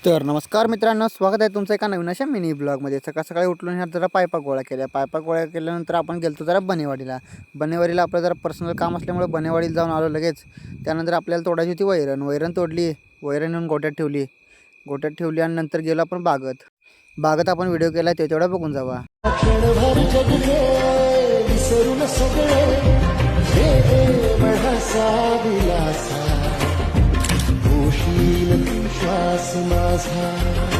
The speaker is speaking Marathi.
तर नमस्कार मित्रांनो, स्वागत आहे तुमचं एका नवीन अशा मिनी ब्लॉगमध्ये। सकाळ सकाळी उठून ह्या जरा पायपा गोळा केल्यानंतर आपण गेलो जरा बनेवाडीला आपलं जरा पर्सनल काम असल्यामुळे बनेवाडीला जाऊन आलो लगेच। त्यानंतर आपल्याला तोडायची होती वैरण तोडली, वैरण नेऊन गोट्यात ठेवली आणि नंतर गेलो आपण बागत आपण व्हिडिओ केला ते तेवढा बघून जावा। श्वास माझा